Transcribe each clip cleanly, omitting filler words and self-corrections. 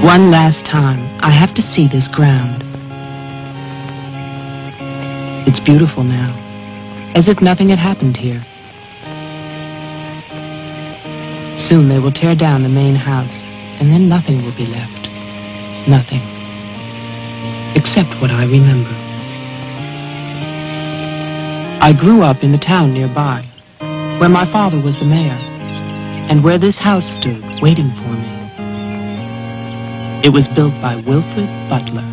One last time, I have to see this ground. It's beautiful now, as if nothing had happened here. Soon they will tear down the main house, and then nothing will be left. Nothing. Except what I remember. I grew up in the town nearby, where my father was the mayor, and where this house stood, waiting for me. It was built by Wilfred Butler.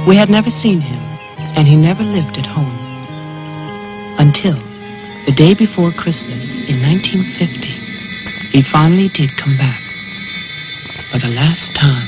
We had never seen him, and he never lived at home. Until the day before Christmas in 1950, he finally did come back. For the last time.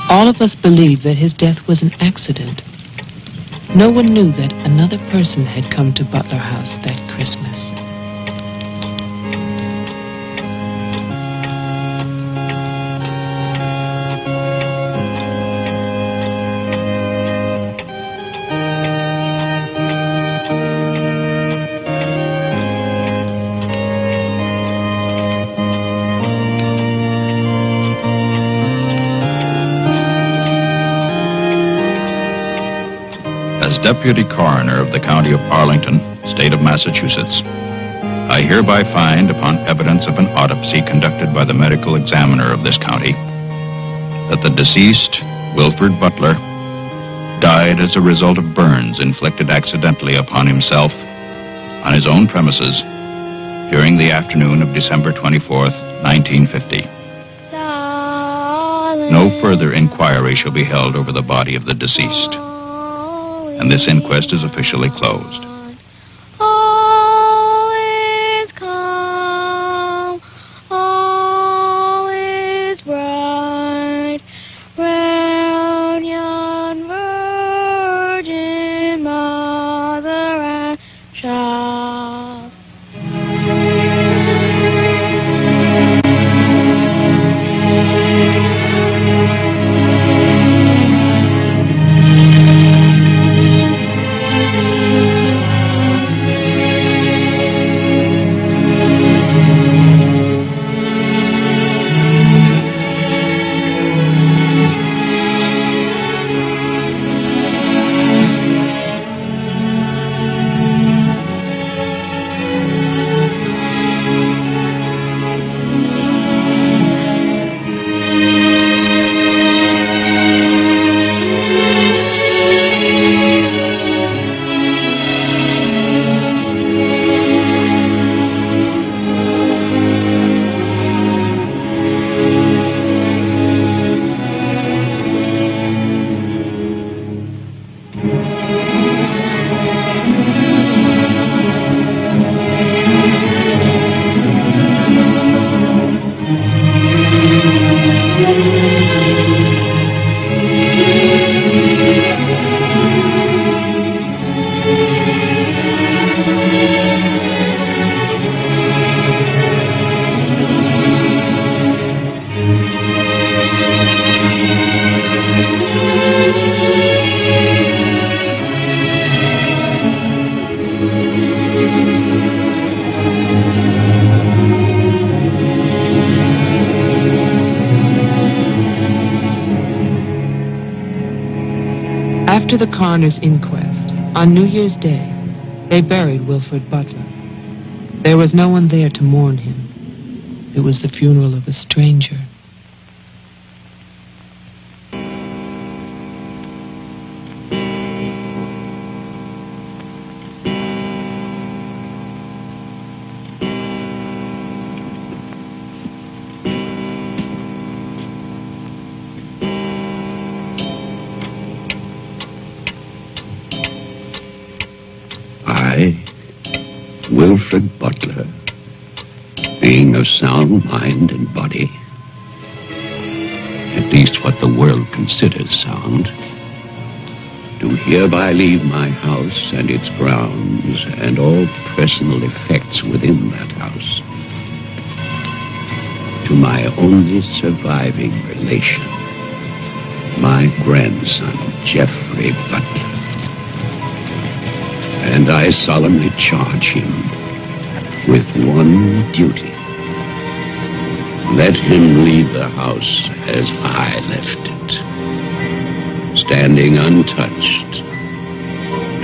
All of us believed that his death was an accident. No one knew that another person had come to Butler House that Christmas. Deputy Coroner of the County of Arlington, State of Massachusetts, I hereby find, upon evidence of an autopsy conducted by the medical examiner of this county, that the deceased, Wilfred Butler, died as a result of burns inflicted accidentally upon himself on his own premises during the afternoon of December 24th, 1950. No further inquiry shall be held over the body of the deceased, and this inquest is officially closed. All is calm, all is bright, round yon Virgin Mother and Child. After the coroner's inquest, on New Year's Day, they buried Wilfred Butler. There was no one there to mourn him. It was the funeral of a stranger. Alfred Butler, being of sound mind and body, at least what the world considers sound, do hereby leave my house and its grounds and all personal effects within that house to my only surviving relation, my grandson, Geoffrey Butler. And I solemnly charge him with one duty. Let him leave the house as I left it, standing untouched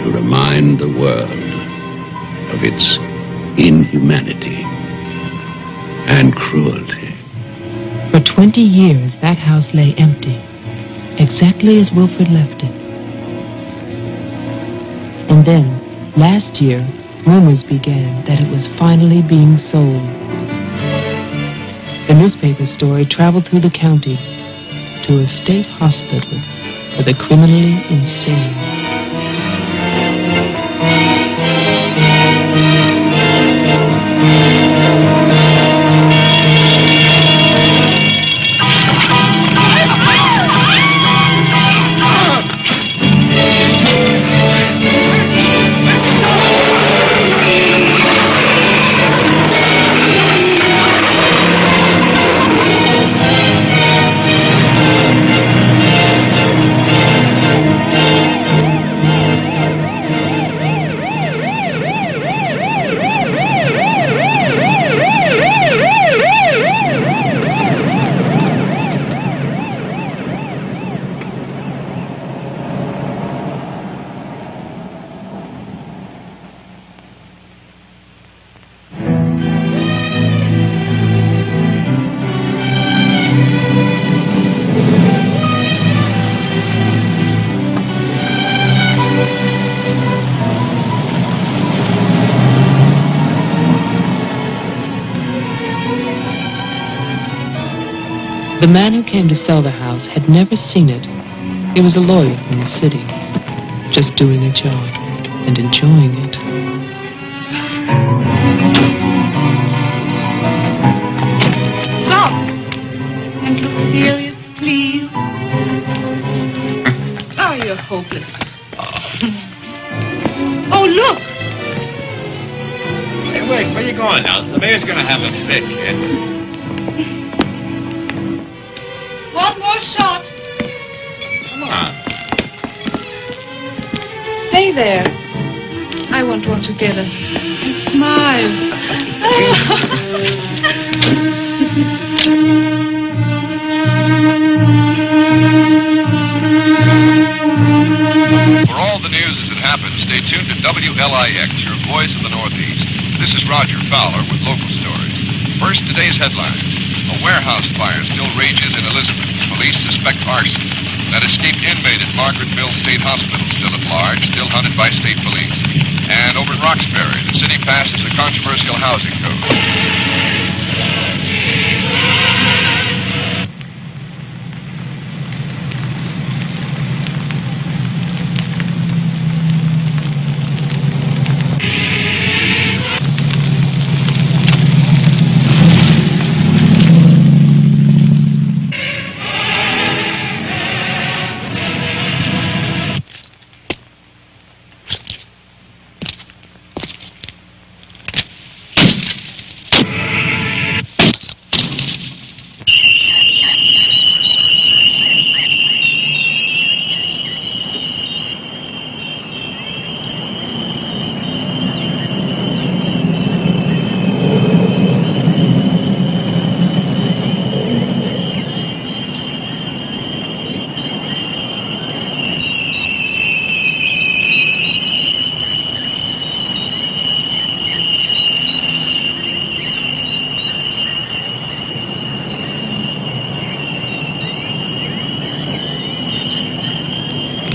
to remind the world of its inhumanity and cruelty. For 20 years, that house lay empty, exactly as Wilfred left it. And then, last year, rumors began that it was finally being sold. The newspaper story traveled through the county to a state hospital for the criminally insane. The man who came to sell the house had never seen it. He was a lawyer from the city, just doing a job and enjoying it. Stop! And look serious, please. Oh, you're hopeless. Oh, look! Hey, wait, where you going now? The mayor's gonna have a fit, kid. One more shot. Come on. Stay there. I won't want to get us. Smile. For all the news as it happens, stay tuned to WLIX, your voice of the Northeast. This is Roger Fowler with local stories. First, today's headlines. A warehouse fire still rages in Elizabeth. Police suspect arson. That escaped inmate at Margaretville State Hospital still at large, still hunted by state police. And over in Roxbury, the city passes a controversial housing code.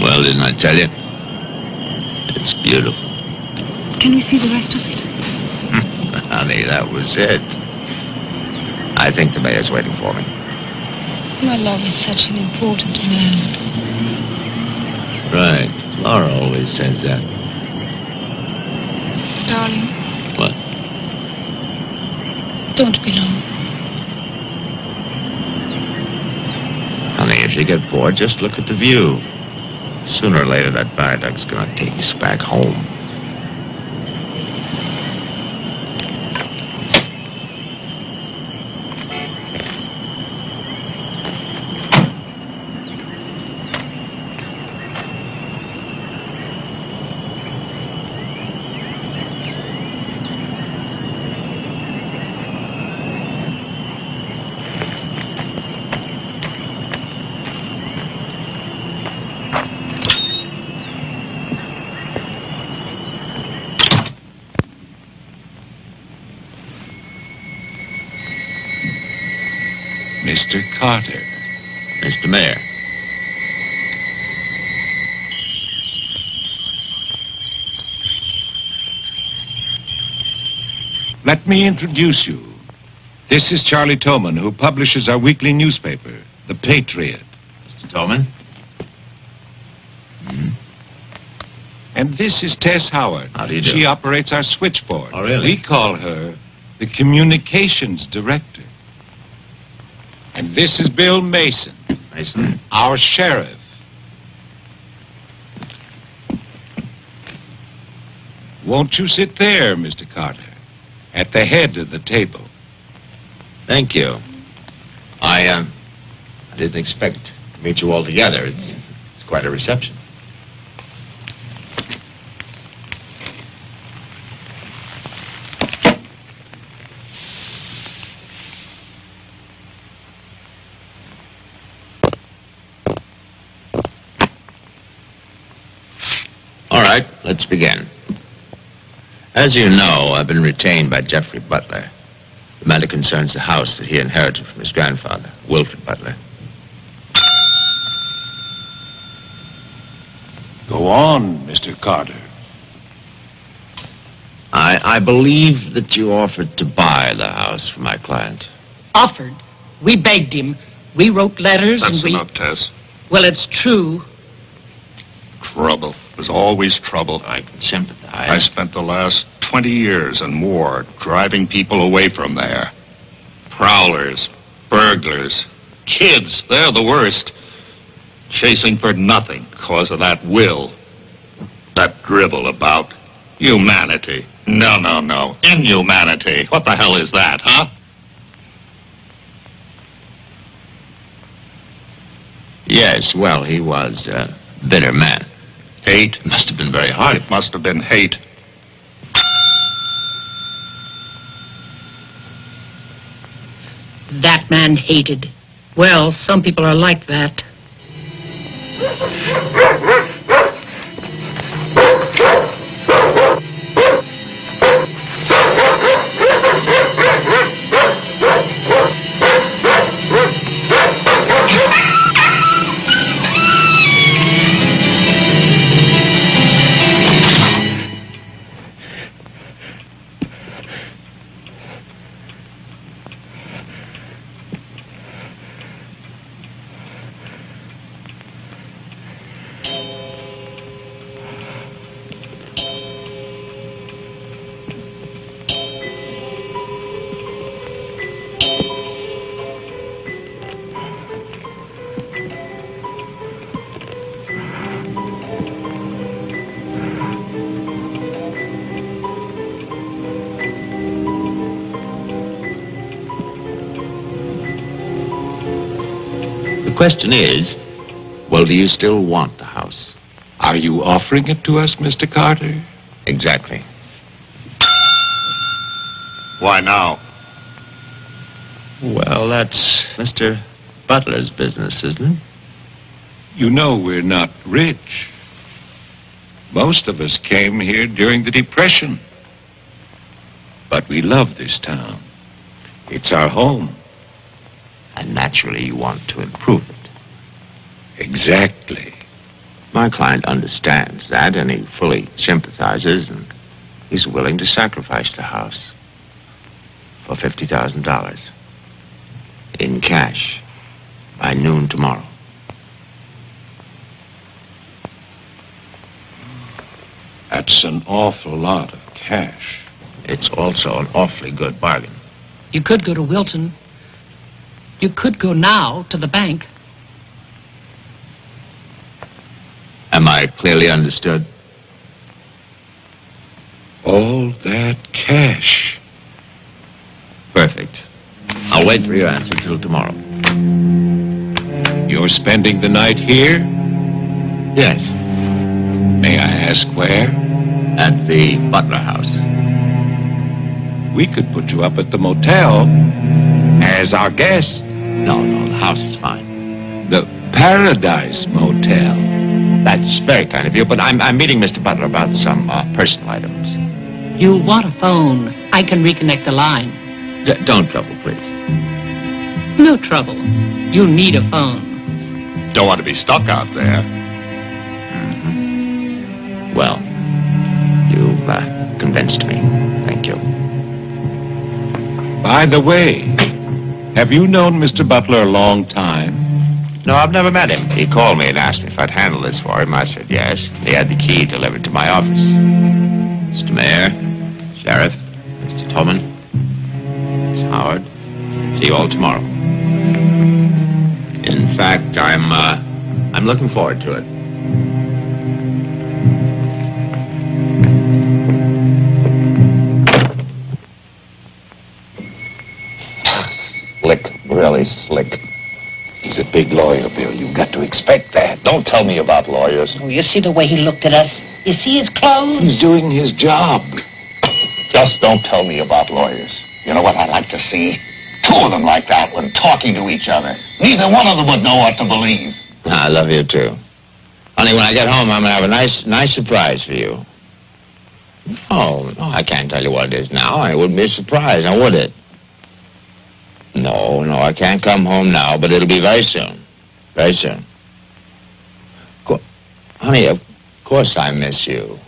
Well, didn't I tell you? It's beautiful. Can we see the rest of it? Honey, that was it. I think the mayor's waiting for me. My love is such an important man. Right. Laura always says that. Darling, What? Don't be long. Honey, if you get bored, just look at the view. Sooner or later, that viaduct's gonna take us back home. Mr. Carter. Mr. Mayor. Let me introduce you. This is Charlie Toman, who publishes our weekly newspaper, The Patriot. Mr. Toman? And this is Tess Howard. How do you do? She operates our switchboard. Oh, really? We call her the communications director. And this is Bill Mason. Mason? Our sheriff. Won't you sit there, Mr. Carter, at the head of the table? Thank you. I didn't expect to meet you all together. It's quite a reception. All right, let's begin. As you know, I've been retained by Jeffrey Butler. The matter concerns the house that he inherited from his grandfather, Wilfred Butler. Go on, Mr. Carter. I believe that you offered to buy the house for my client. Offered. We begged him. We wrote letters and That's we... enough, Tess. Well, it's true. Trouble. There's always trouble. I can sympathize. I spent the last 20 years and more driving people away from there. Prowlers, burglars, kids, they're the worst. Chasing for nothing because of that will. That drivel about humanity. No, no, no. Inhumanity. What the hell is that, huh? Yes, well, he was a bitter man. Hate. It must have been very hard. It must have been hate. That man hated. Well, some people are like that. The question is, well, do you still want the house? Are you offering it to us, Mr. Carter? Exactly. Why now? Well, that's Mr. Butler's business, isn't it? You know we're not rich. Most of us came here during the Depression. But we love this town. It's our home. And naturally you want to improve it. Exactly. My client understands that, and he fully sympathizes, and he's willing to sacrifice the house for $50,000 in cash by noon tomorrow. That's an awful lot of cash. It's also an awfully good bargain. You could go to Wilton. You could go now to the bank. Am I clearly understood? All that cash. Perfect. I'll wait for your answer till tomorrow. You're spending the night here? Yes. May I ask where? At the Butler House. We could put you up at the motel as our guest. No, the house is fine. The Paradise Motel. That's very kind of you, but I'm meeting Mr. Butler about some personal items. You want a phone. I can reconnect the line. Don't trouble, please. No trouble. You need a phone. Don't want to be stuck out there. Mm-hmm. Well, you've convinced me. Thank you. By the way, have you known Mr. Butler a long time? No, I've never met him. He called me and asked me if I'd handle this for him. I said yes. He had the key delivered to my office. Mr. Mayor, Sheriff, Mr. Tolman, Miss Howard, see you all tomorrow. In fact, I'm looking forward to it. Slick, really slick. He's a big lawyer, Bill. You've got to expect that. Don't tell me about lawyers. Oh, you see the way he looked at us? You see his clothes? He's doing his job. Just don't tell me about lawyers. You know what I'd like to see? Two of them like that one talking to each other. Neither one of them would know what to believe. I love you, too. Honey, when I get home, I'm going to have a nice surprise for you. Oh, no, I can't tell you what it is now. It wouldn't be a surprise, now would it? No, I can't come home now, but it'll be very soon. Very soon. Honey, of course I miss you.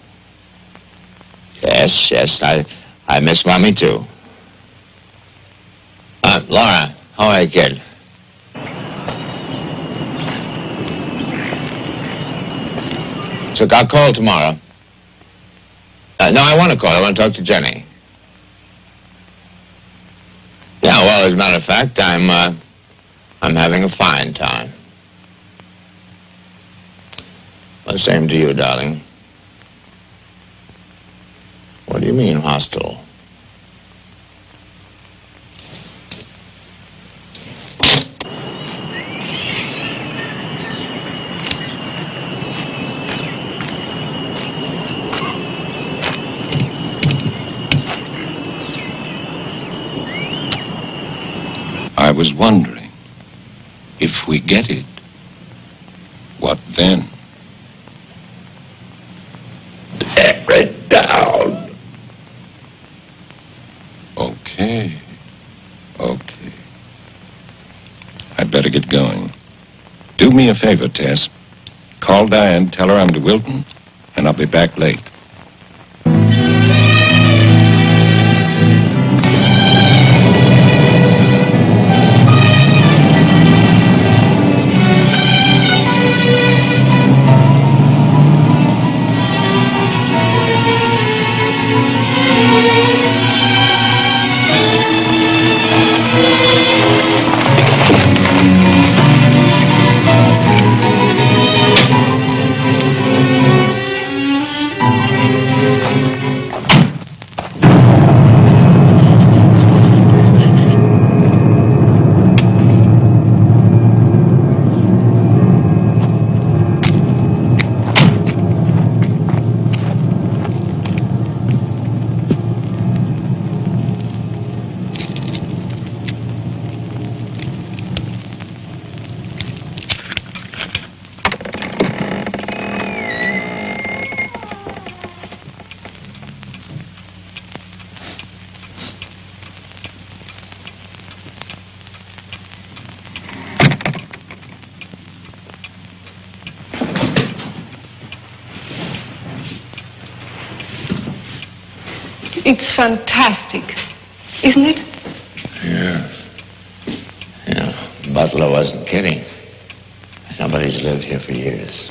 Yes, I miss Mommy, too. Laura, how are you, kid? So I'll call tomorrow. No, I want to call. I want to talk to Jenny. Yeah, well, as a matter of fact, I'm having a fine time. Well, same to you, darling. What do you mean, hostile? I was wondering, if we get it, what then? Tear it down. Okay. I'd better get going. Do me a favor, Tess. Call Diane, tell her I'm to Wilton, and I'll be back late. It's fantastic, isn't it? Yeah. Butler wasn't kidding. Nobody's lived here for years.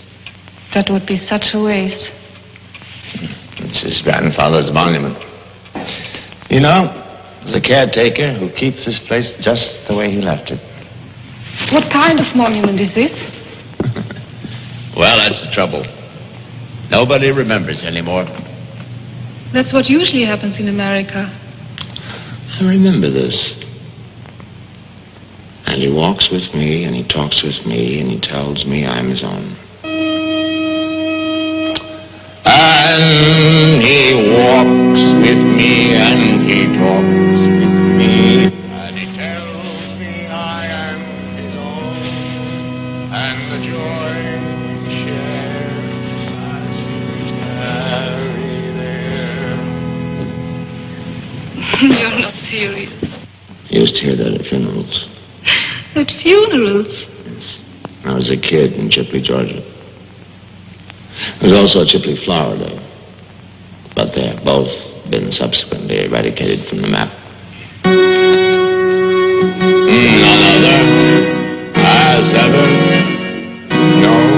That would be such a waste. It's his grandfather's monument. You know, There's a caretaker who keeps this place just the way he left it. What kind of monument is this? Well, that's the trouble. Nobody remembers anymore. That's what usually happens in America. I remember this. And he walks with me, and he talks with me, and he tells me I'm his own. And he walks with me, and he talks with me, and he tells me I am his own, and the joy he shares as we tarry there. You're not serious. I used to hear that at funerals. At funerals? Yes. When I was a kid in Chipley, Georgia. There's also a Chipley, Florida. But they have both been subsequently eradicated from the map. None other has ever known.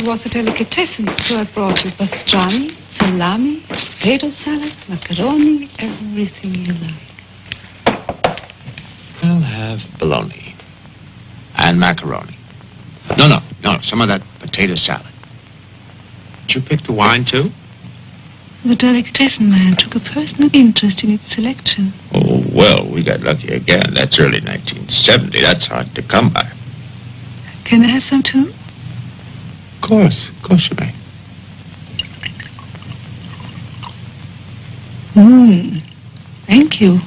Was a delicatessen, so I brought you pastrami, salami, potato salad, macaroni, everything you like. I'll have bologna and macaroni. No, some of that potato salad. Did you pick the wine, too? The delicatessen man took a personal interest in its selection. Oh, well, we got lucky again. That's early 1970. That's hard to come by. Can I have some, too? Of course you may. Thank you.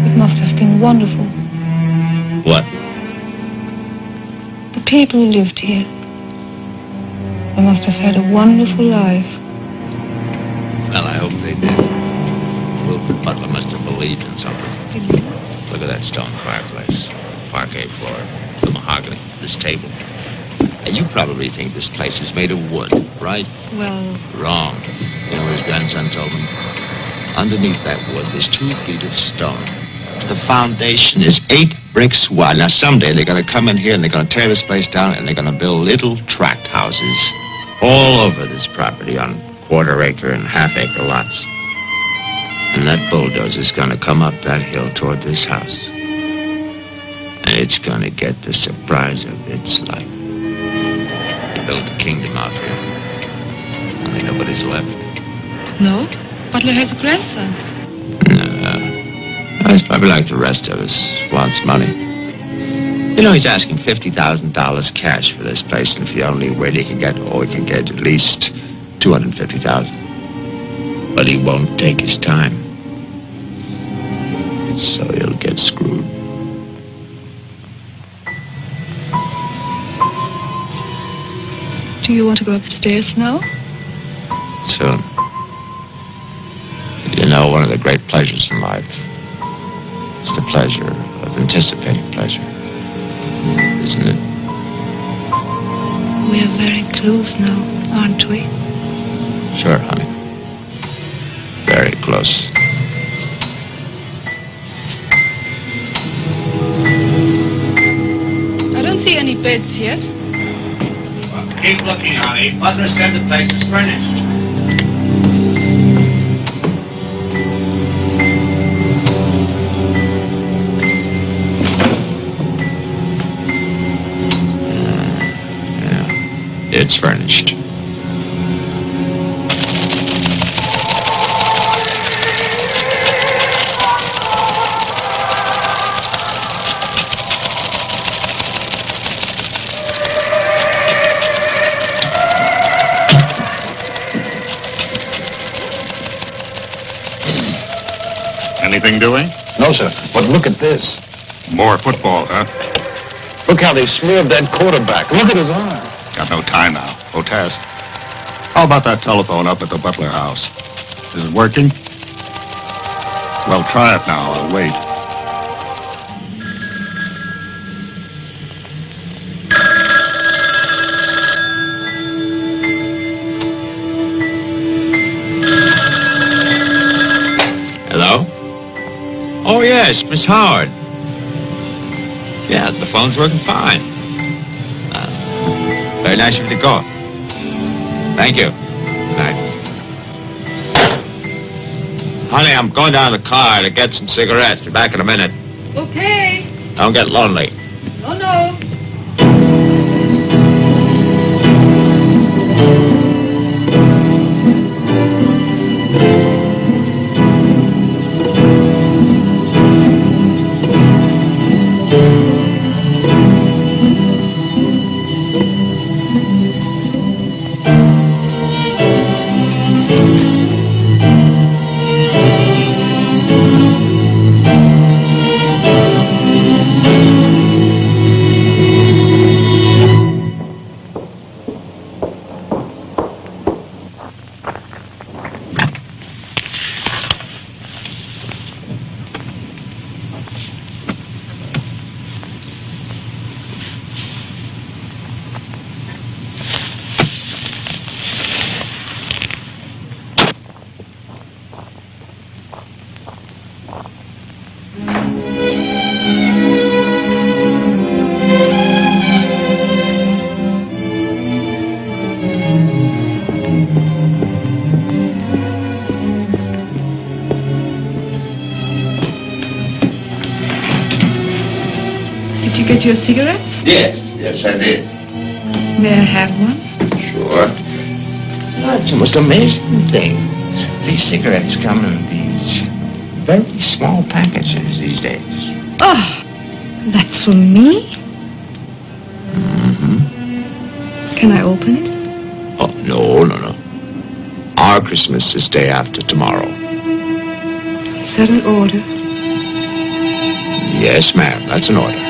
It must have been wonderful. What? The people who lived here. They must have had a wonderful life. Well, I hope they did. Wilfred Butler must have believed in something. Look at that stone fireplace, parquet floor, the mahogany, this table. And you probably think this place is made of wood, right? Well... Wrong. You know what his grandson told me? Underneath that wood, there's 2 feet of stone. The foundation is 8 bricks wide. Now, someday they're going to come in here and they're going to tear this place down and they're going to build little tract houses all over this property on quarter-acre and half-acre lots. And that bulldozer's going to come up that hill toward this house. And it's going to get the surprise of its life. They built a kingdom out here. Only nobody's left. No? Butler has a grandson. No. He's probably like the rest of us, wants money. You know, he's asking $50,000 cash for this place, and if he only wait, he can get at least $250,000. But he won't take his time. So he'll get screwed. Do you want to go upstairs now? Soon. You know, one of the great pleasures in life is the pleasure of anticipating pleasure. Isn't it? We are very close now, aren't we? Sure, honey. Very close. I don't see any beds yet. Well, keep looking, honey. Butler said the place was furnished. It's furnished. anything doing? No, sir. But look at this. More football, huh? Look how they smeared that quarterback. Look at his arm. Got no time now. No test. How about that telephone up at the Butler house? Is it working? Well, try it now. I'll wait. Hello? Oh, yes, Miss Howard. Yeah, the phone's working fine. Very nice of you to call. Thank you. Good night. Honey, I'm going down to the car to get some cigarettes. Be back in a minute. Okay. Don't get lonely. No, no. Did you get your cigarettes? Yes, I did. May I have one? Sure. Oh, it's the most amazing things. These cigarettes come in these very small packages these days. Oh, that's for me? Mm-hmm. Can I open it? Oh, no. Our Christmas is day after tomorrow. Is that an order? Yes, ma'am, that's an order.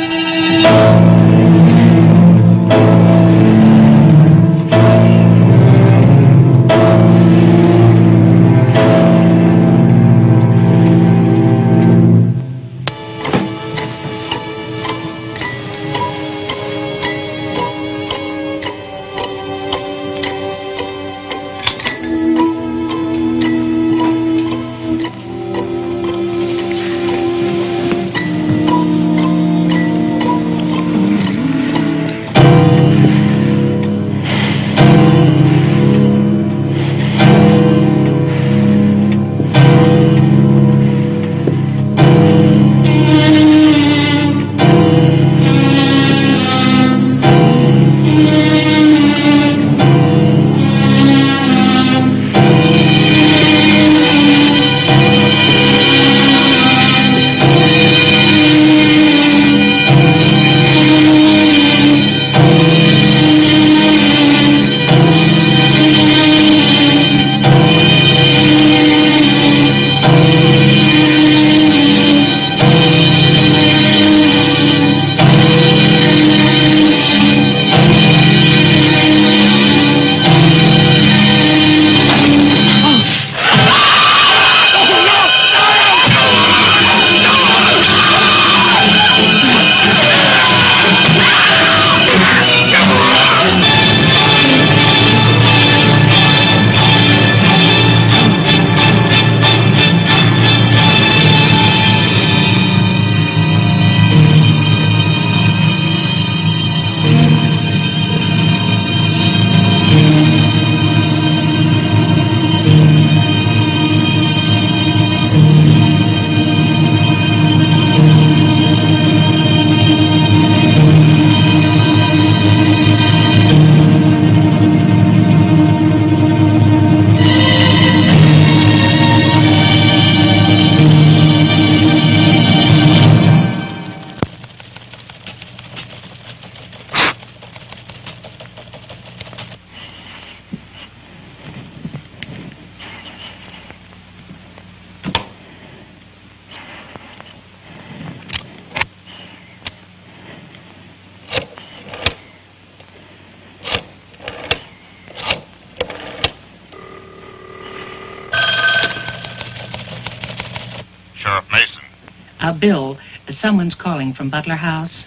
Bill, someone's calling from Butler House.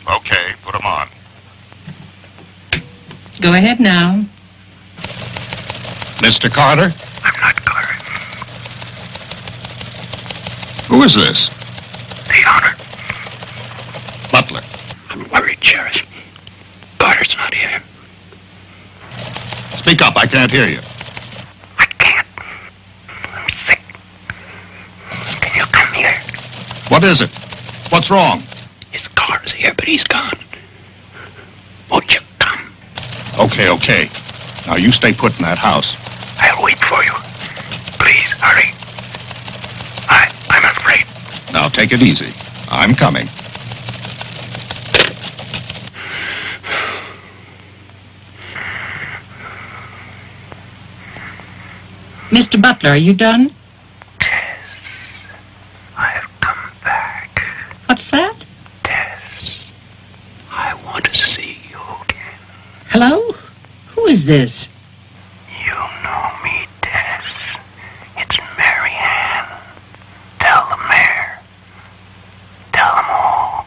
Okay, put him on. Go ahead now. Mr. Carter? I'm not Carter. Who is this? The owner. Butler. I'm worried, Sheriff. Carter's not here. Speak up, I can't hear you. I can't. I'm sick. Can you come here? What is it? What's wrong? His car's here, but he's gone. Won't you come? Okay. Now you stay put in that house. I'll wait for you. Please, hurry. I'm afraid. Now take it easy. I'm coming. Mr. Butler, are you done? Tess, I have come back. What's that? Tess, I want to see you again. Hello? Who is this? You know me, Tess. It's Mary Ann. Tell the mayor. Tell them all.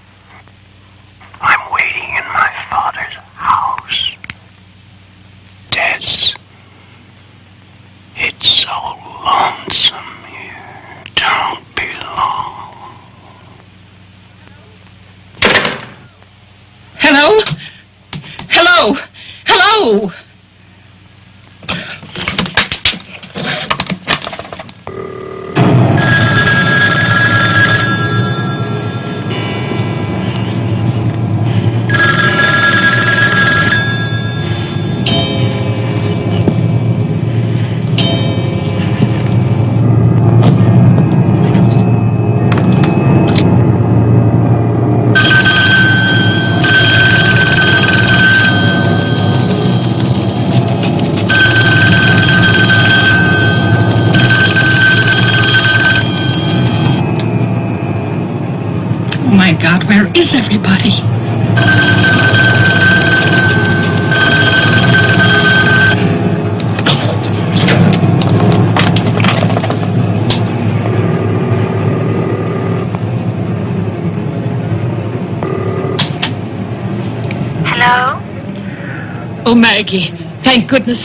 I'm waiting in my father's house. Tess, it's so lonesome here. Don't be long. Hello? Hello? Hello? My God, where is everybody? Hello? Oh, Maggie, thank goodness.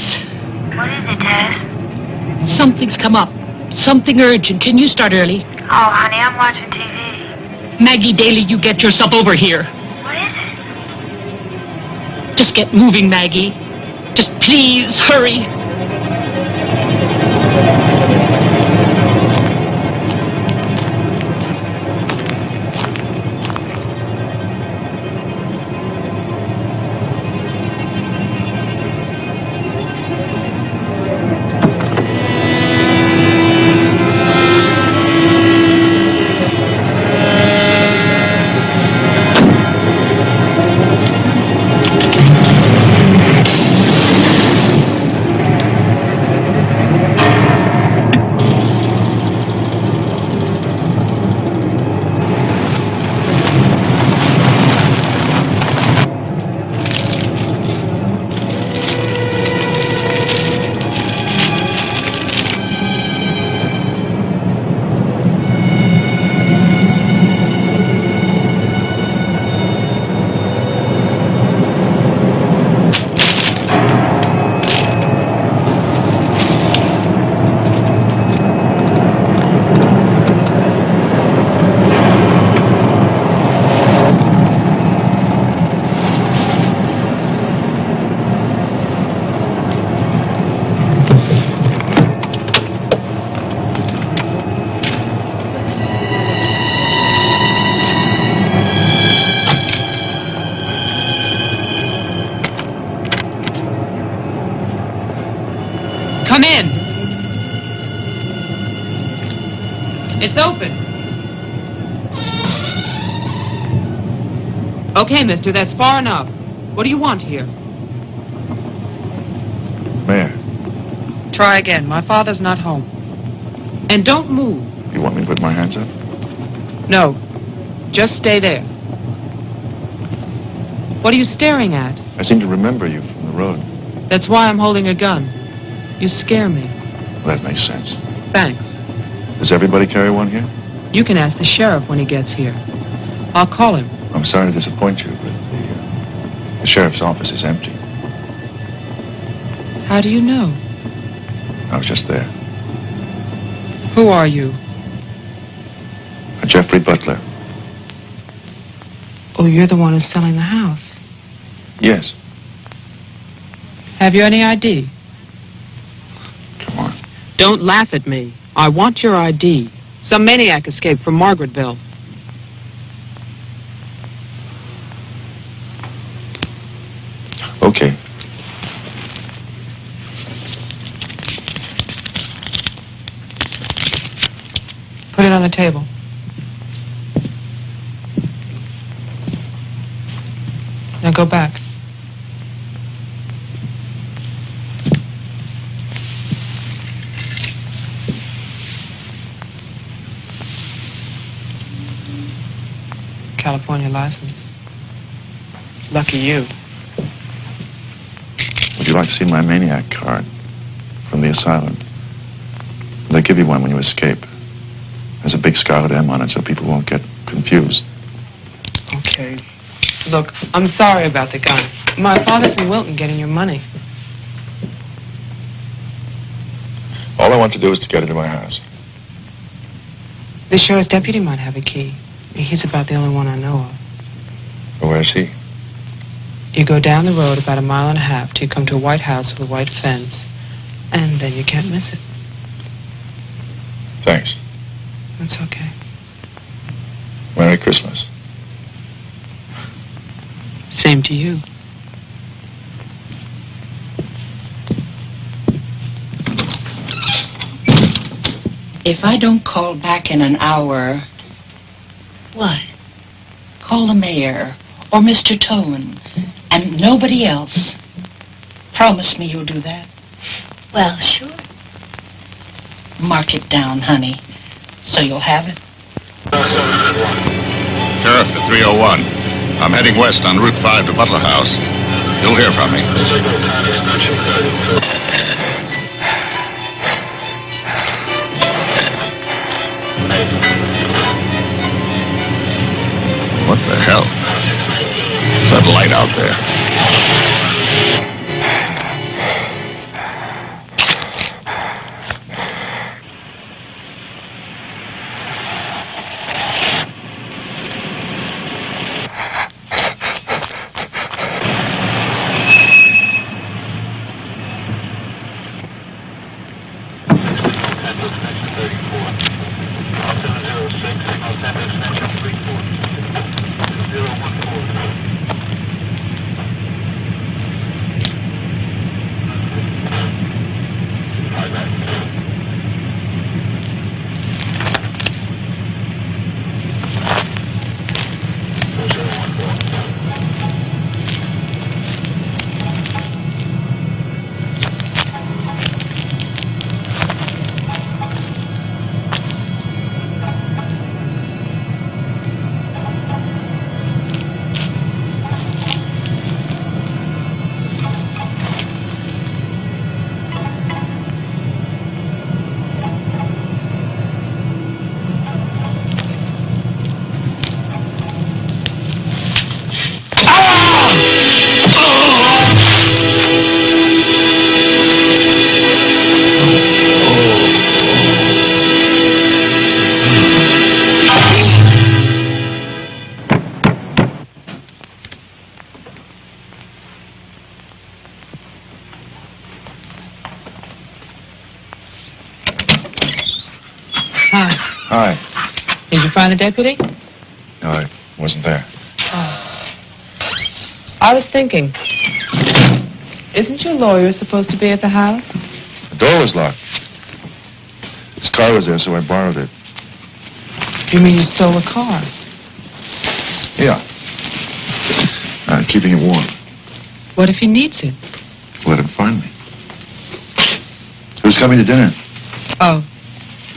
What is it, Tess? Something's come up. Something urgent. Can you start early? Oh, honey, I'm watching TV. Maggie Daly, you get yourself over here. What is it? Just get moving, Maggie. Just please hurry. Come in. It's open. Okay, mister, that's far enough. What do you want here? Mayor, Try again. My father's not home. And don't move. you want me to put my hands up? No. Just stay there. What are you staring at? I seem to remember you from the road. That's why I'm holding a gun. You scare me. Well, that makes sense. Thanks. Does everybody carry one here? You can ask the sheriff when he gets here. I'll call him. I'm sorry to disappoint you, but the sheriff's office is empty. How do you know? I was just there. Who are you? Jeffrey Butler. Oh, you're the one who's selling the house. Yes. Have you any ID? Come on. Don't laugh at me. I want your ID. Some maniac escaped from Margaretville. Okay. Put it on the table. Now go back. California license. Lucky you. Would you like to see my maniac card from the asylum? They give you one when you escape. There's a big scarlet M on it so people won't get confused. Okay. Look, I'm sorry about the gun. My father's in Wilton getting your money. All I want to do is to get into my house. The sheriff's deputy might have a key. He's about the only one I know of. Well, where's he? You go down the road about 1.5 miles till you come to a white house with a white fence. And then you can't miss it. Thanks. That's okay. Merry Christmas. Same to you. If I don't call back in an hour... What? Call the mayor or Mr. Tone and nobody else. Promise me you'll do that. Well, sure. Mark it down, honey, so you'll have it. Sheriff to 301. I'm heading west on Route 5 to Butler House. You'll hear from me. What the hell? What's that light out there? Find the deputy? No, I wasn't there. Oh. I was thinking, isn't your lawyer supposed to be at the house? The door was locked. His car was there, so I borrowed it. You mean you stole a car? Yeah. Keeping it warm. What if he needs it? Let him find me. Who's coming to dinner? Oh,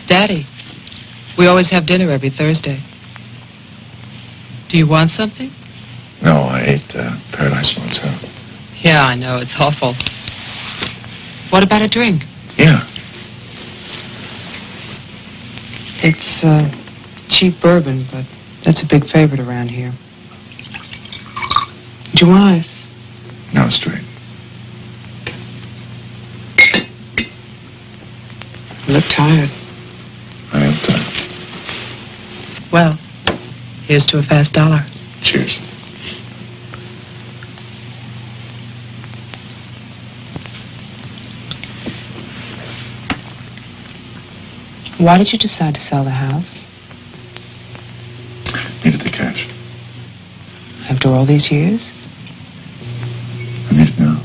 Daddy. We always have dinner every Thursday. Do you want something? No, I ate Paradise Motel. Yeah, I know. It's awful. What about a drink? Yeah. It's cheap bourbon, but that's a big favorite around here. Do you want ice? No, straight. You look tired. I am tired. Well, here's to a fast dollar. Cheers. Why did you decide to sell the house? Needed the cash. After all these years? I need it now.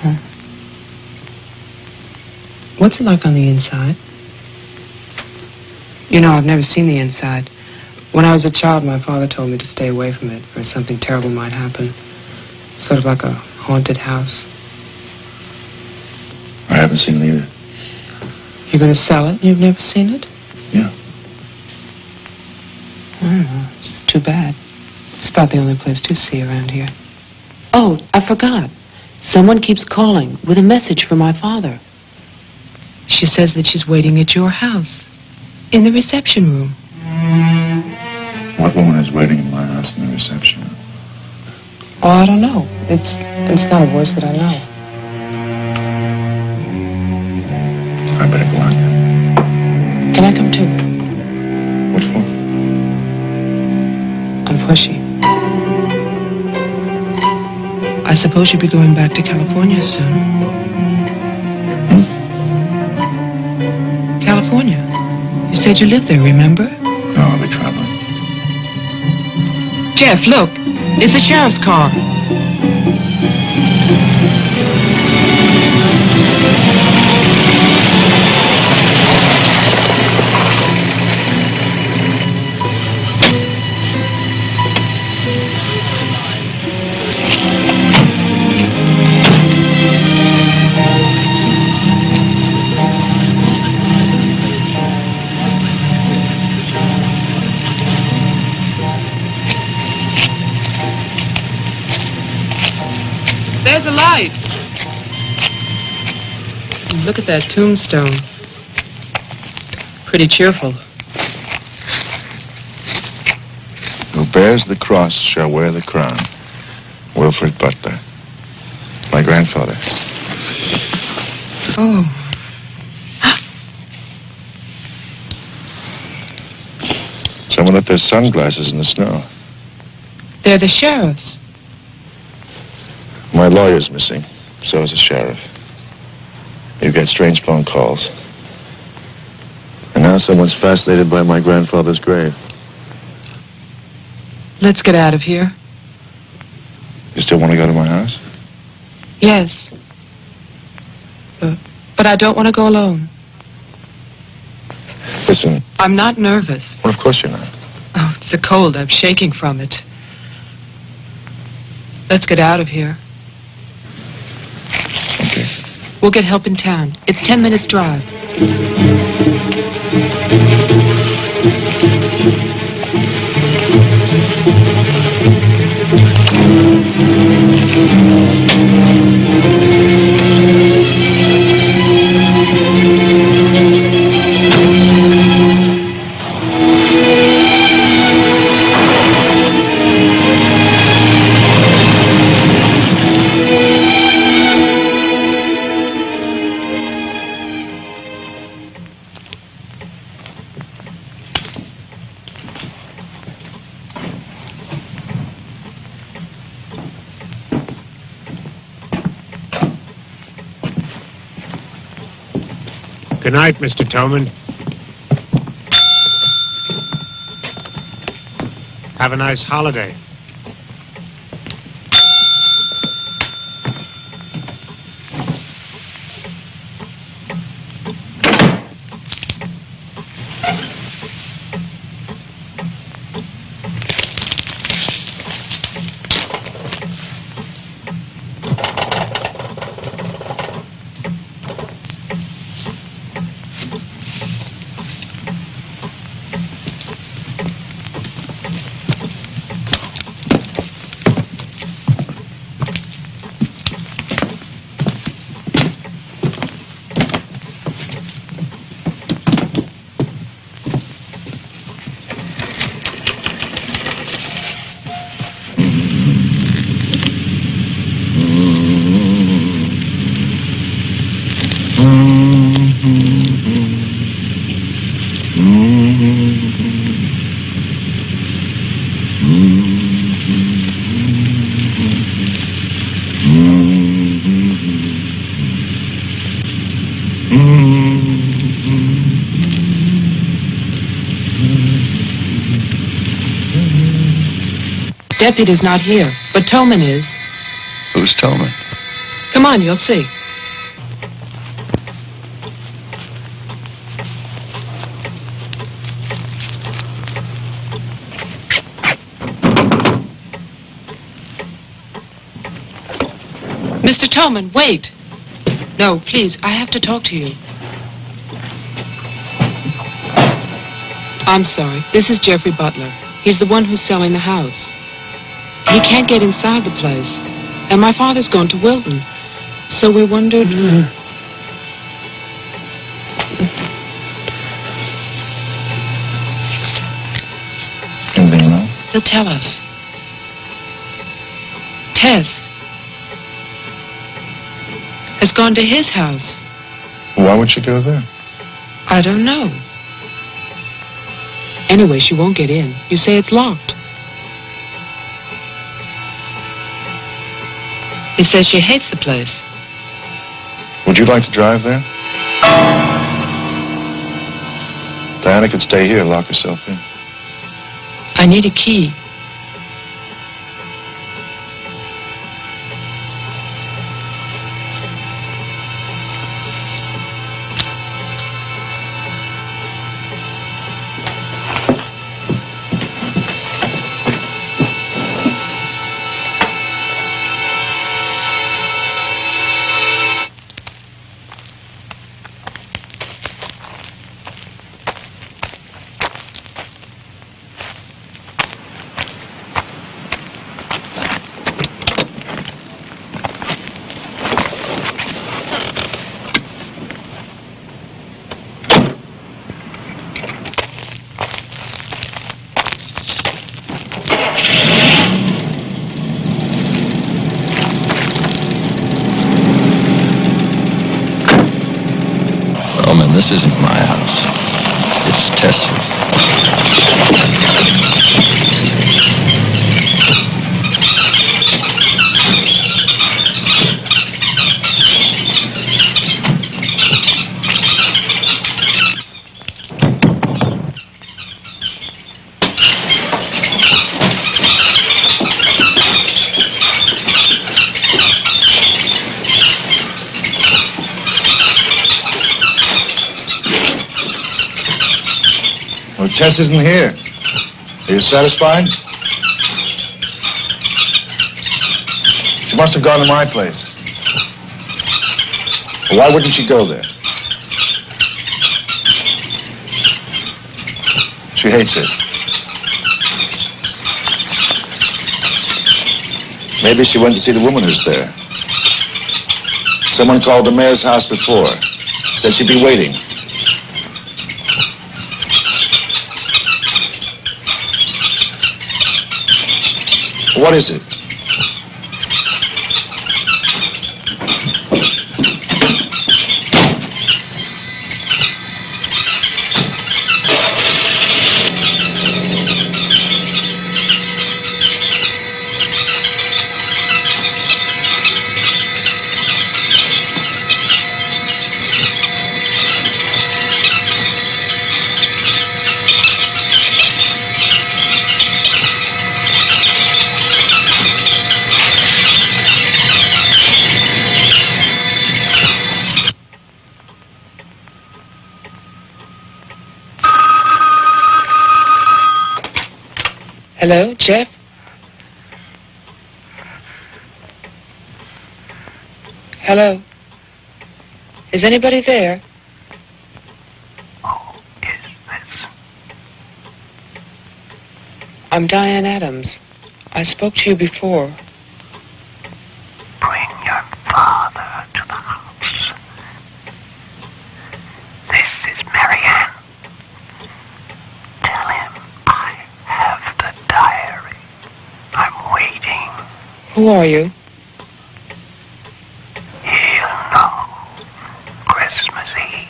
Huh. What's it like on the inside? You know, I've never seen the inside. When I was a child, my father told me to stay away from it, or something terrible might happen. Sort of like a haunted house. I haven't seen it either. You're going to sell it and you've never seen it? Yeah. I don't know. It's too bad. It's about the only place to see around here. Oh, I forgot. Someone keeps calling with a message for my father. She says that she's waiting at your house. In the reception room. What woman is waiting in my house in the reception room? Oh, I don't know. It's not a voice that I know. I better go out then. Can I come too? What for? I'm pushy. I suppose you'll be going back to California soon. California? You said you lived there, remember? No, I'll be traveling. Jeff, look. It's the sheriff's car. There's a light. Look at that tombstone. Pretty cheerful. Who bears the cross shall wear the crown. Wilfred Butler. My grandfather. Oh. Someone left their sunglasses in the snow. They're the sheriff's. My lawyer's missing. So is the sheriff. You get strange phone calls. And now someone's fascinated by my grandfather's grave. Let's get out of here. You still want to go to my house? Yes. But I don't want to go alone. Listen. I'm not nervous. Well, of course you're not. Oh, it's the cold. I'm shaking from it. Let's get out of here. Okay. We'll get help in town. It's 10 minutes drive. Good night, Mr. Tillman. Have a nice holiday. Deputy's not here, but Toman is. Who's Toman? Come on, you'll see. Mr. Toman, wait. No, please, I have to talk to you. I'm sorry. This is Jeffrey Butler. He's the one who's selling the house. He can't get inside the place. And my father's gone to Wilton. So we wondered... Anything wrong? He'll tell us. Tess has gone to his house. Why would she go there? I don't know. Anyway, she won't get in. You say it's locked. He says she hates the place. Would you like to drive there? Diana could stay here and lock herself in. I need a key. This isn't my house. It's Tess's. Tess isn't here. Are you satisfied? She must have gone to my place. Well, why wouldn't she go there? She hates it. Maybe she went to see the woman who's there. Someone called the mayor's house before. Said she'd be waiting. What is it? Hello, Jeff? Hello? Is anybody there? Who is this? I'm Diane Adams. I spoke to you before. Bring your father to the house. This is Marianne. Tell him I have the diary. I'm waiting. Who are you? He'll know. Christmas Eve,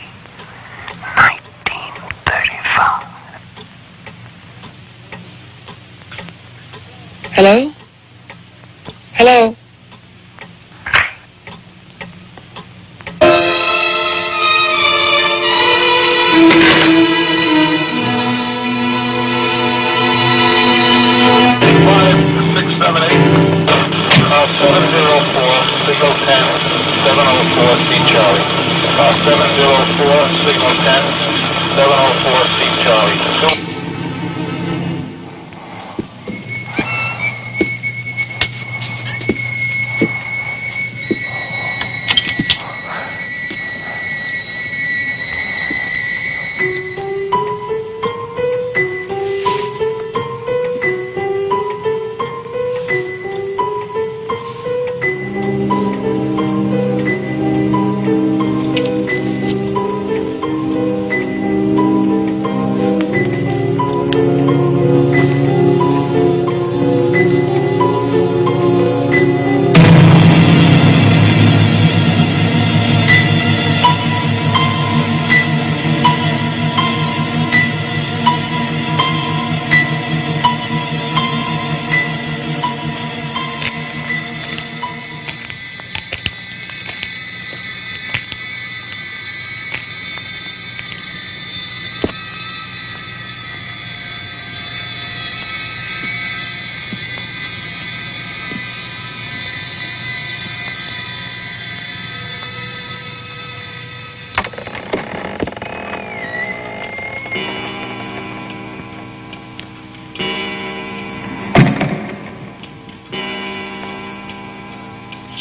1935. Hello? Hello?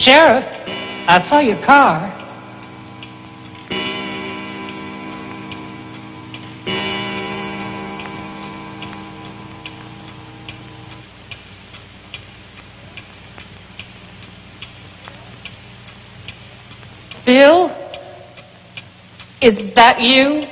Sheriff, I saw your car. Bill? Is that you?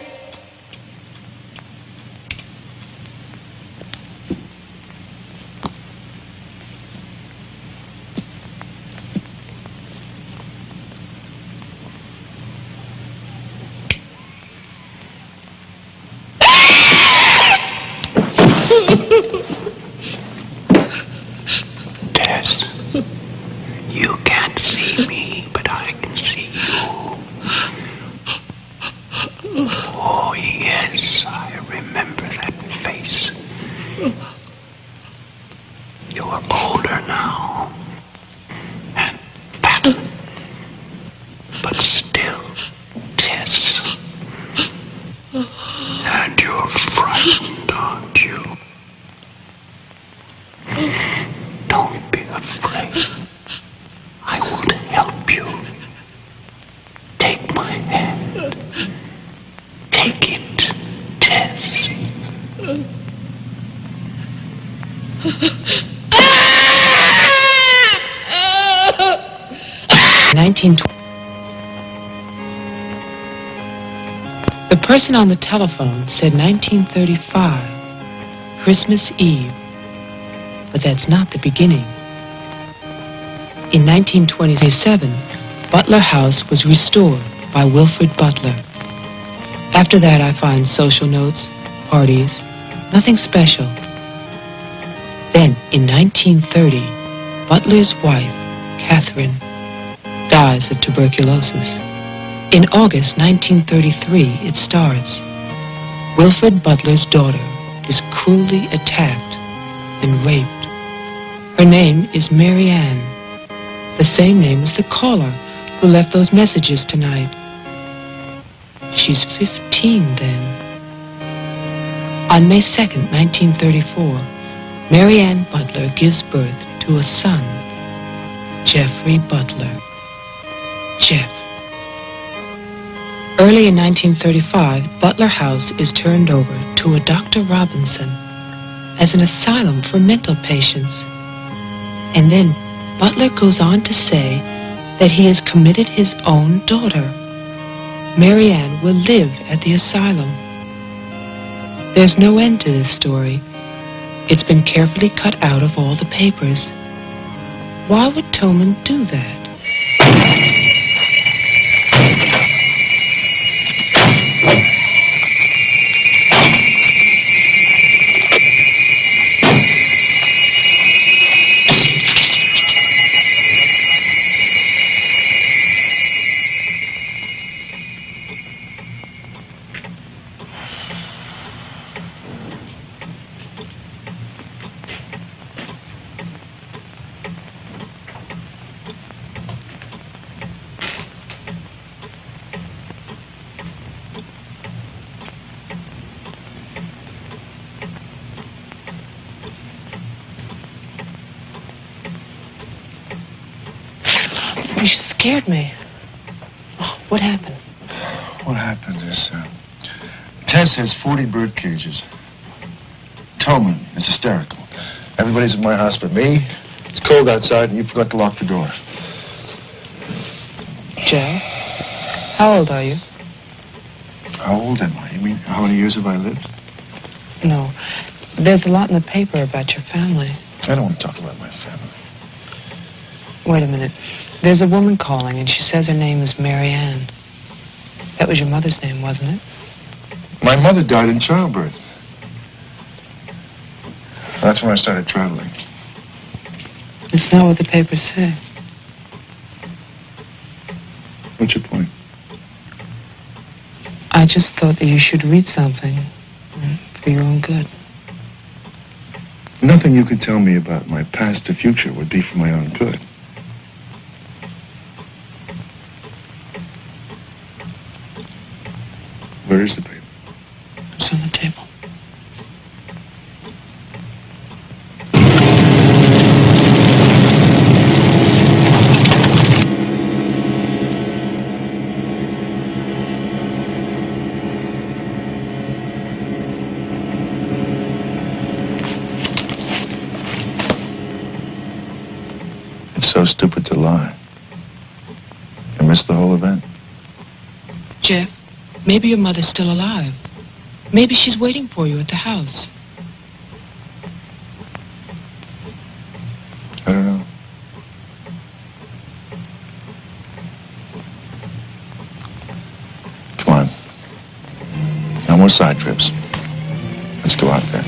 The person on the telephone said 1935, Christmas Eve, but that's not the beginning. In 1927, Butler House was restored by Wilfred Butler. After that, I find social notes, parties, nothing special. Then, in 1930, Butler's wife, Catherine, dies of tuberculosis. In August 1933, it starts. Wilfred Butler's daughter is cruelly attacked and raped. Her name is Mary Ann, the same name as the caller who left those messages tonight. She's 15 then. On May 2nd, 1934, Mary Ann Butler gives birth to a son, Jeffrey Butler. Jeff. Early in 1935, Butler House is turned over to a Dr. Robinson as an asylum for mental patients. And then Butler goes on to say that he has committed his own daughter. Mary Ann will live at the asylum. There's no end to this story. It's been carefully cut out of all the papers. Why would Toman do that? You scared me. Oh, what happened? What happened is, Tess has 40 bird cages. Toman is hysterical. Everybody's at my house but me. It's cold outside and you forgot to lock the door. Joe, how old are you? How old am I? You mean, how many years have I lived? No. There's a lot in the paper about your family. I don't want to talk about my family. Wait a minute. There's a woman calling, and she says her name is Mary Ann. That was your mother's name, wasn't it? My mother died in childbirth. That's when I started traveling. It's not what the papers say. What's your point? I just thought that you should read something for your own good. Nothing you could tell me about my past or future would be for my own good. Where is the paper? It's on the table. It's so stupid to lie. I missed the whole event. Jeff, maybe your mother's still alive. Maybe she's waiting for you at the house. I don't know. Come on. No more side trips. Let's go out there.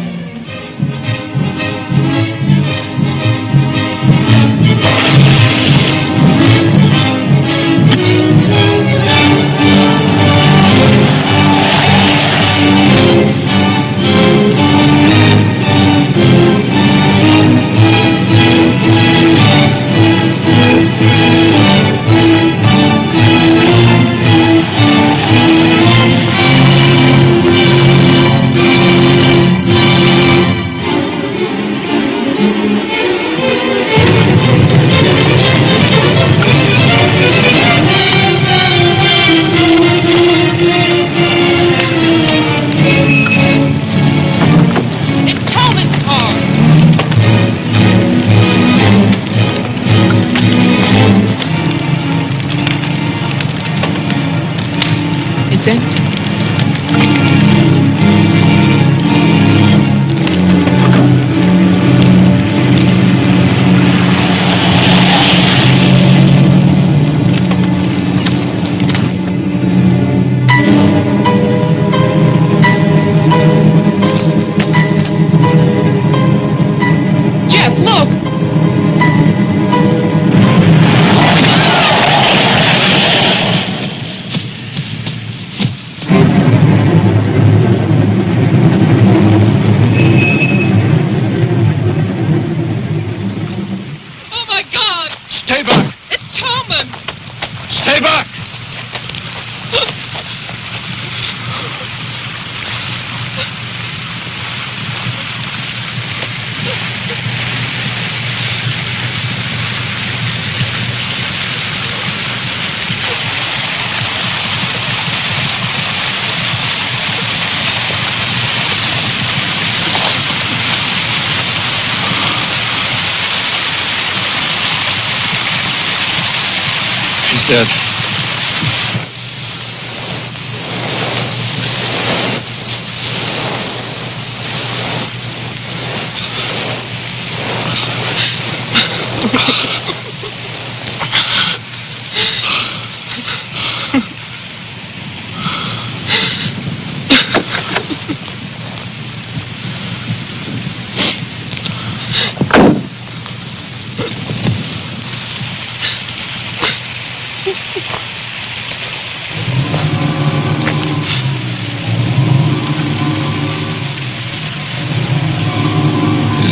Dead.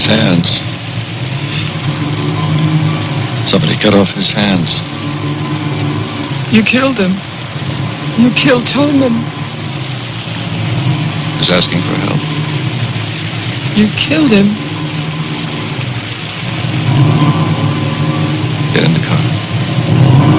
Hands. Somebody cut off his hands. You killed him. You killed Tolman. He's asking for help. You killed him. Get in the car.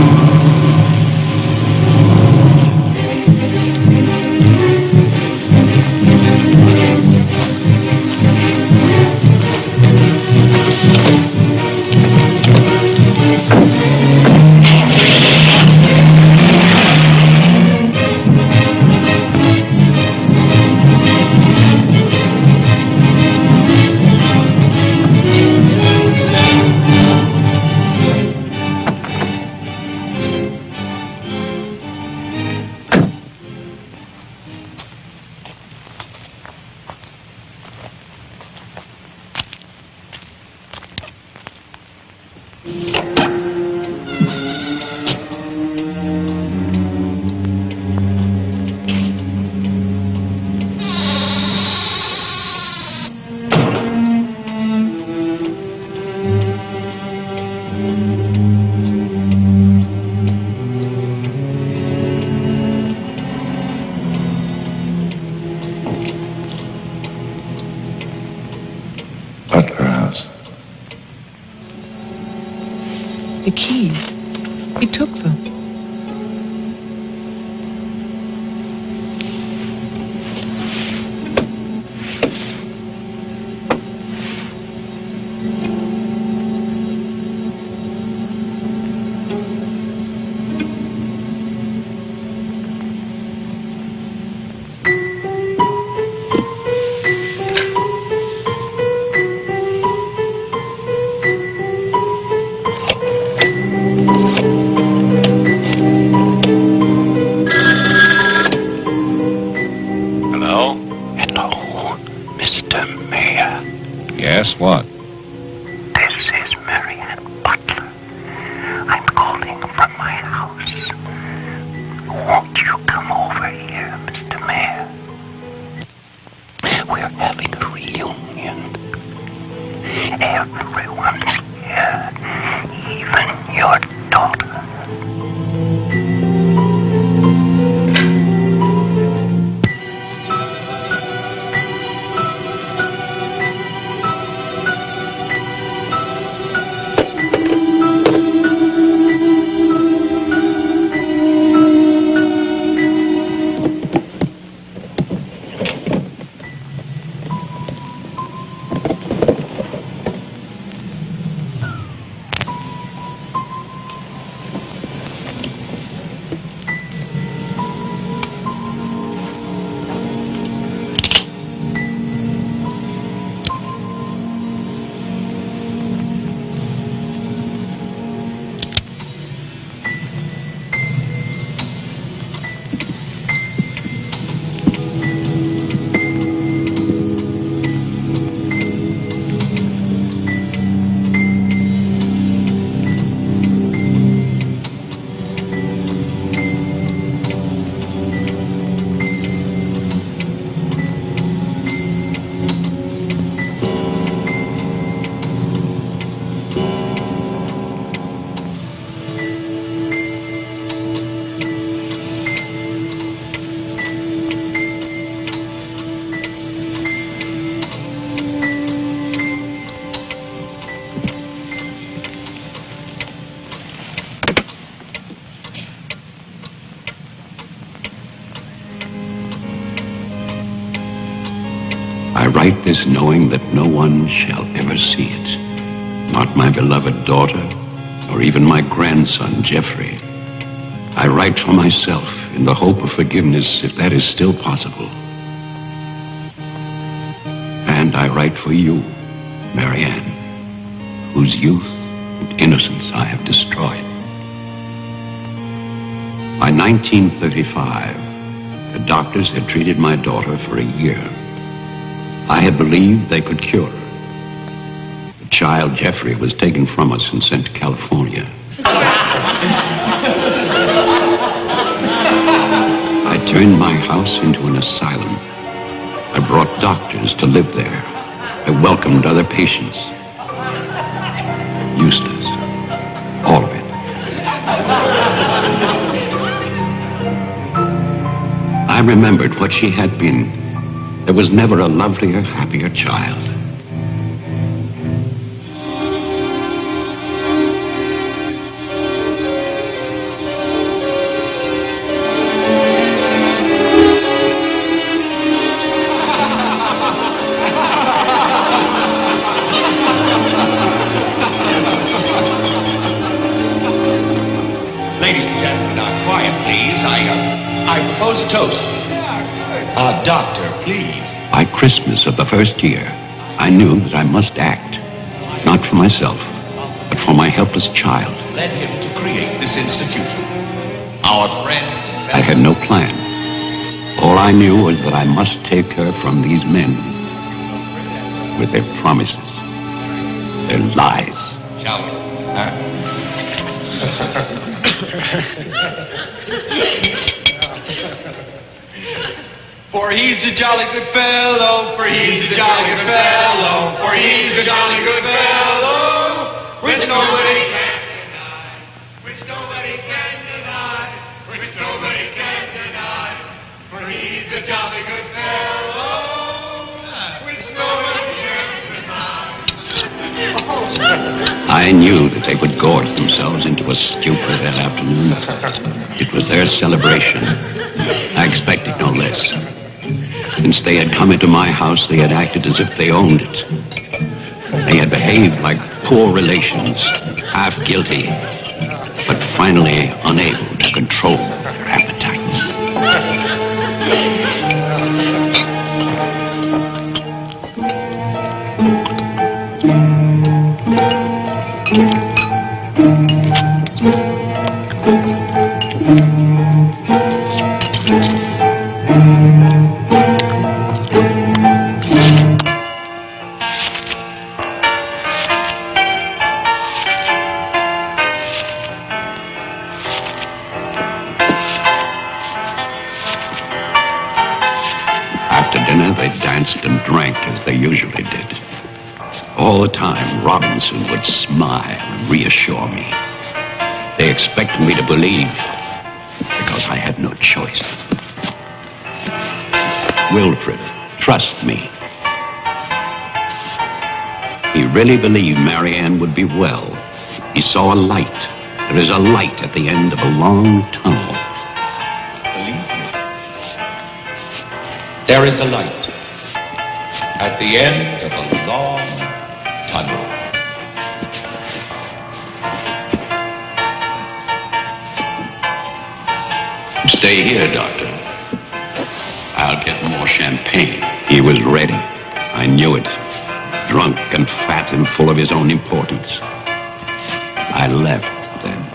The keys. He took them. Yes, what? This is Marianne Butler. I'm calling from my house. Won't you come over here, Mr. Mayor? We're having a reunion. Everyone's here, even your daughter. I write this knowing that no one shall ever see it. Not my beloved daughter, or even my grandson, Jeffrey. I write for myself in the hope of forgiveness, if that is still possible. And I write for you, Marianne, whose youth and innocence I have destroyed. By 1935, the doctors had treated my daughter for a year. I had believed they could cure her. The child, Jeffrey, was taken from us and sent to California. I turned my house into an asylum. I brought doctors to live there. I welcomed other patients. Useless. All of it. I remembered what she had been. There was never a lovelier, happier child. Ladies and gentlemen, now quiet, please. I propose a toast. Doctor, please. By Christmas of the first year, I knew that I must act, not for myself, but for my helpless child. Led him to create this institution. Our friend... I had no plan. All I knew was that I must take her from these men with their promises, their lies. shall we? Huh? For he's a jolly good fellow, for he's a jolly good fellow, for he's a jolly good fellow, which nobody can deny, which nobody can deny, which nobody can deny, for he's a jolly good fellow, which nobody can deny. I knew that they would gorge themselves into a stupor that afternoon. It was their celebration. I expected no less. Since they had come into my house, they had acted as if they owned it. They had behaved like poor relations, half guilty, but finally unable to control their appetites. After dinner, they danced and drank as they usually did. All the time, Robinson would smile and reassure me. They expected me to believe, because I had no choice. Wilfred, trust me. He really believed Marianne would be well. He saw a light. There is a light at the end of a long tunnel. There is a light at the end of a long tunnel. Stay here, Doctor. I'll get more champagne. He was ready. I knew it. Drunk and fat and full of his own importance. I left then.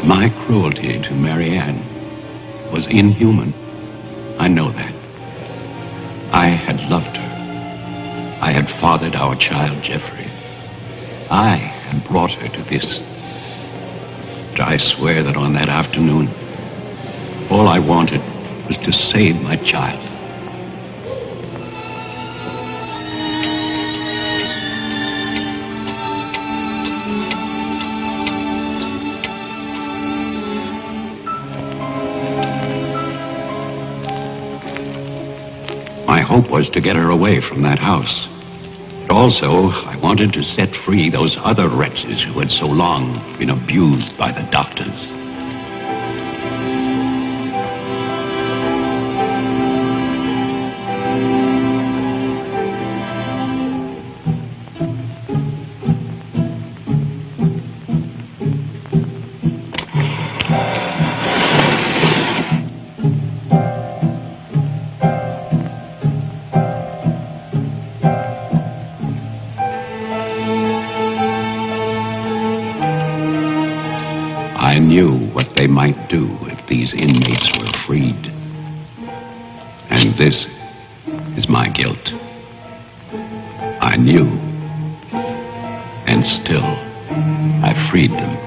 My cruelty to Marianne was inhuman. I know that. I had loved her. I had fathered our child, Jeffrey. I had brought her to this. But I swear that on that afternoon, all I wanted was to save my child. My hope was to get her away from that house. But also, I wanted to set free those other wretches who had so long been abused by the doctors. I knew what they might do if these inmates were freed. And this is my guilt. I knew, and still I freed them.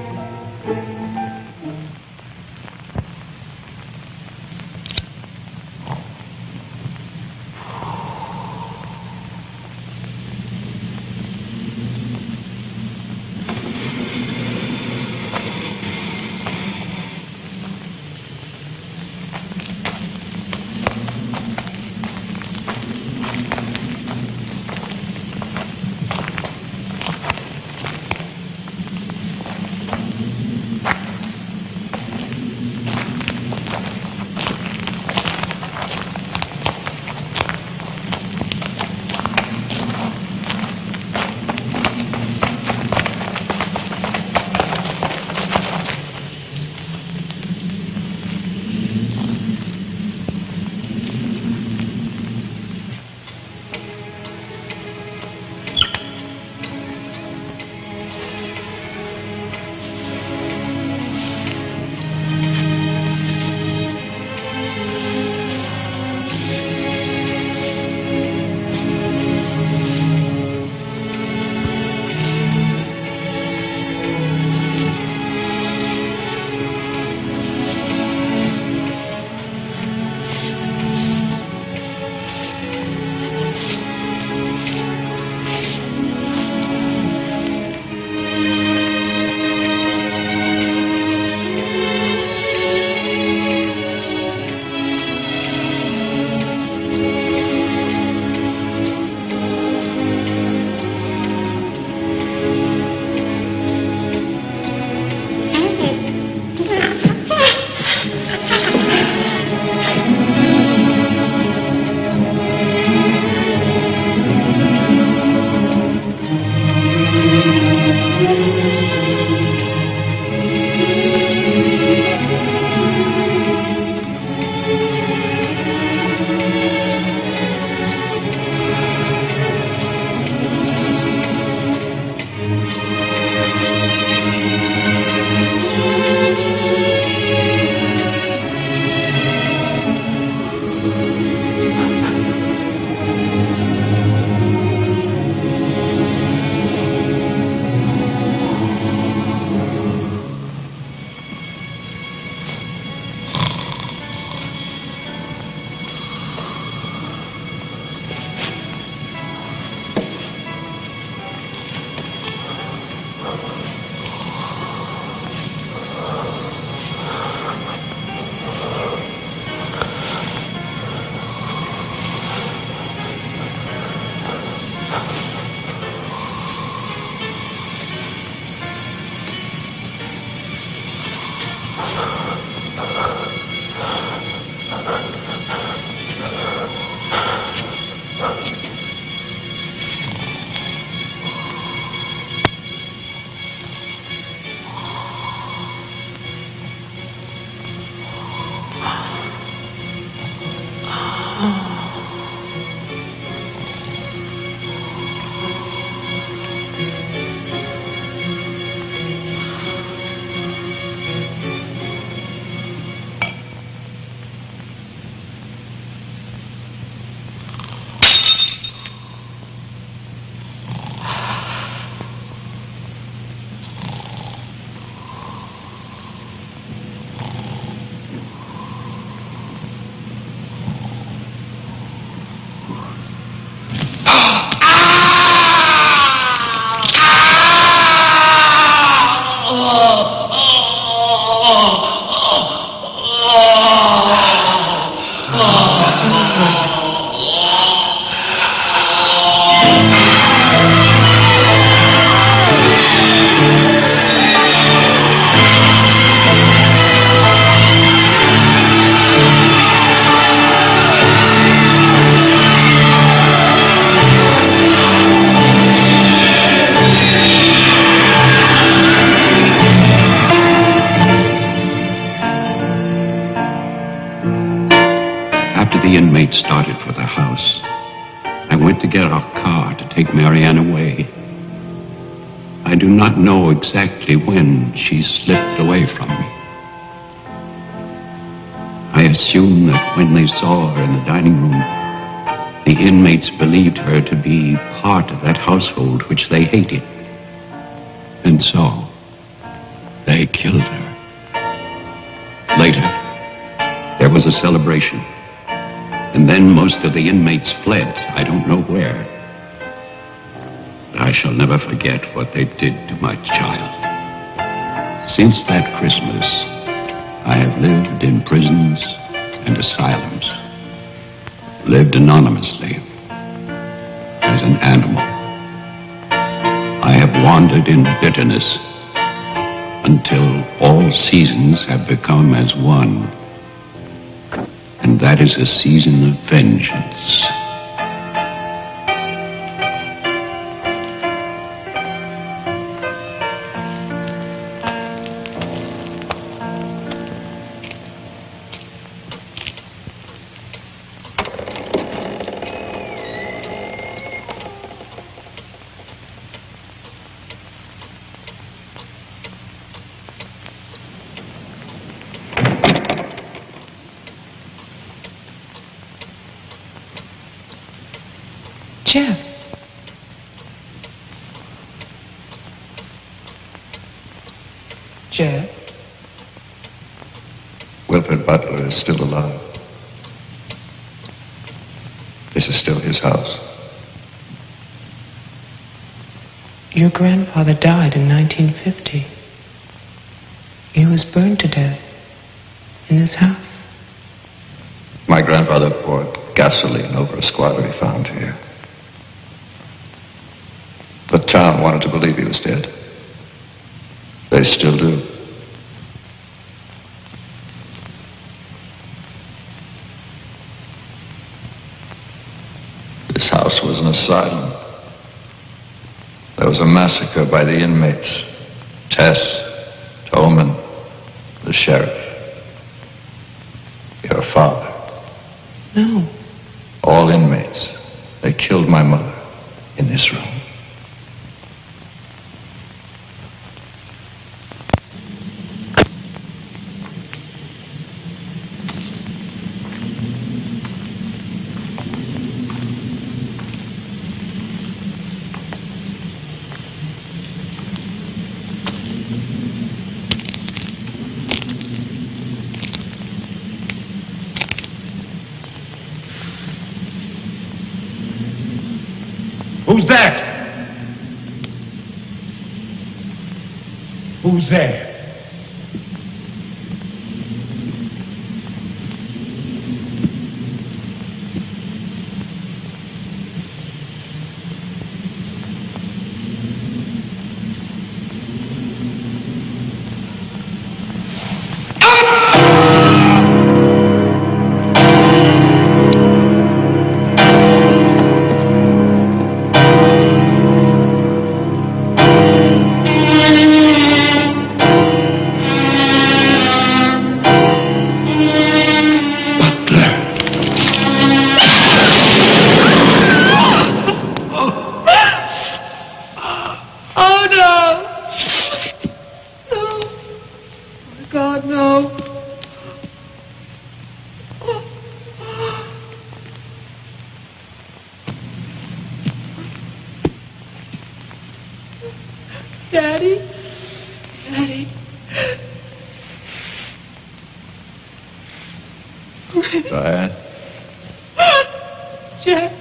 Started for the house. I went to get our car to take Marianne away. I do not know exactly when she slipped away from me. I assume that when they saw her in the dining room, the inmates believed her to be part of that household which they hated. And so, they killed her. Later, there was a celebration. And then most of the inmates fled. I don't know where. But I shall never forget what they did to my child. Since that Christmas, I have lived in prisons and asylums. Lived anonymously as an animal. I have wandered in bitterness until all seasons have become as one. And that is a season of vengeance. Jeff. Jeff. Wilfred Butler is still alive. This is still his house. Your grandfather died in 1950. He was burned to death in this house. My grandfather poured gasoline over a squatter he found here. The town wanted to believe he was dead. They still do. This house was an asylum. There was a massacre by the inmates. Tess, Tolman, the sheriff. Your father. No. All inmates. They killed my mother in this room. Who's that? Who's there? Daddy? Daddy? Diane? Jeff?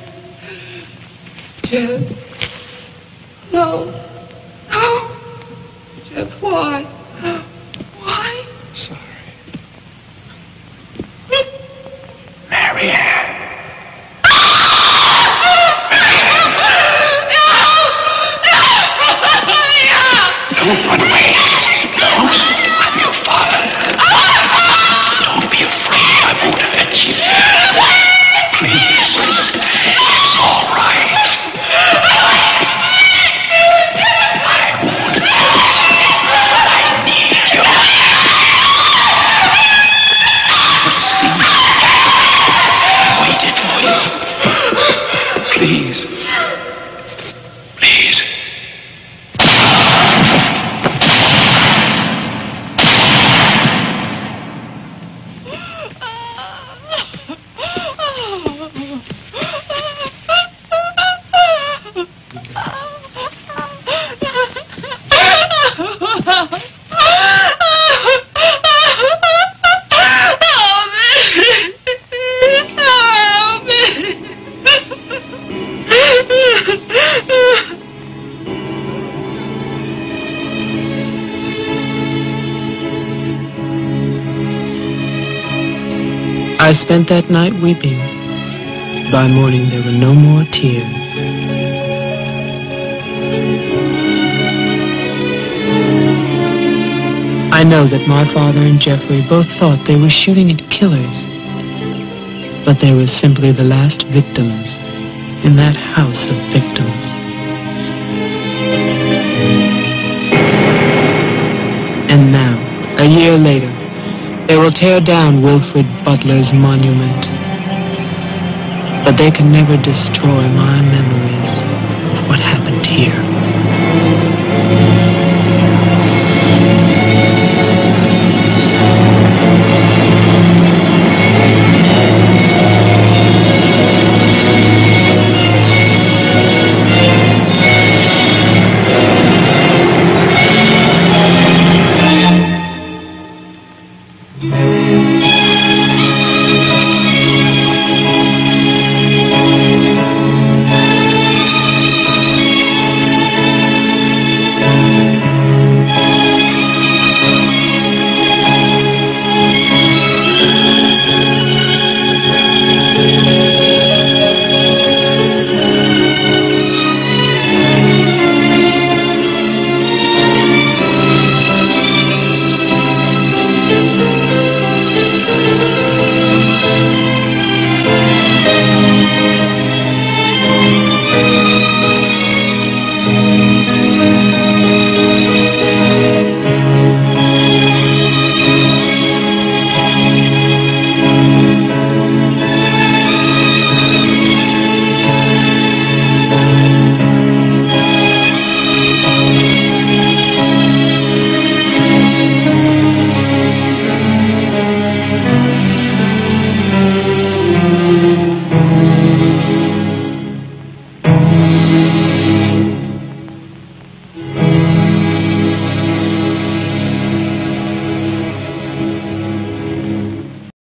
Jeff? No. No. Jeff, why? Why? Sorry. Marianne. Don't run away. No, I'm your father. Don't be afraid. I won't hurt you. Please. It's all right. I spent that night weeping. By morning there were no more tears. I know that my father and Jeffrey both thought they were shooting at killers, but they were simply the last victims in that house of victims. And now, a year later, they will tear down Wilfred Butler's monument. But they can never destroy my memories of what happened here.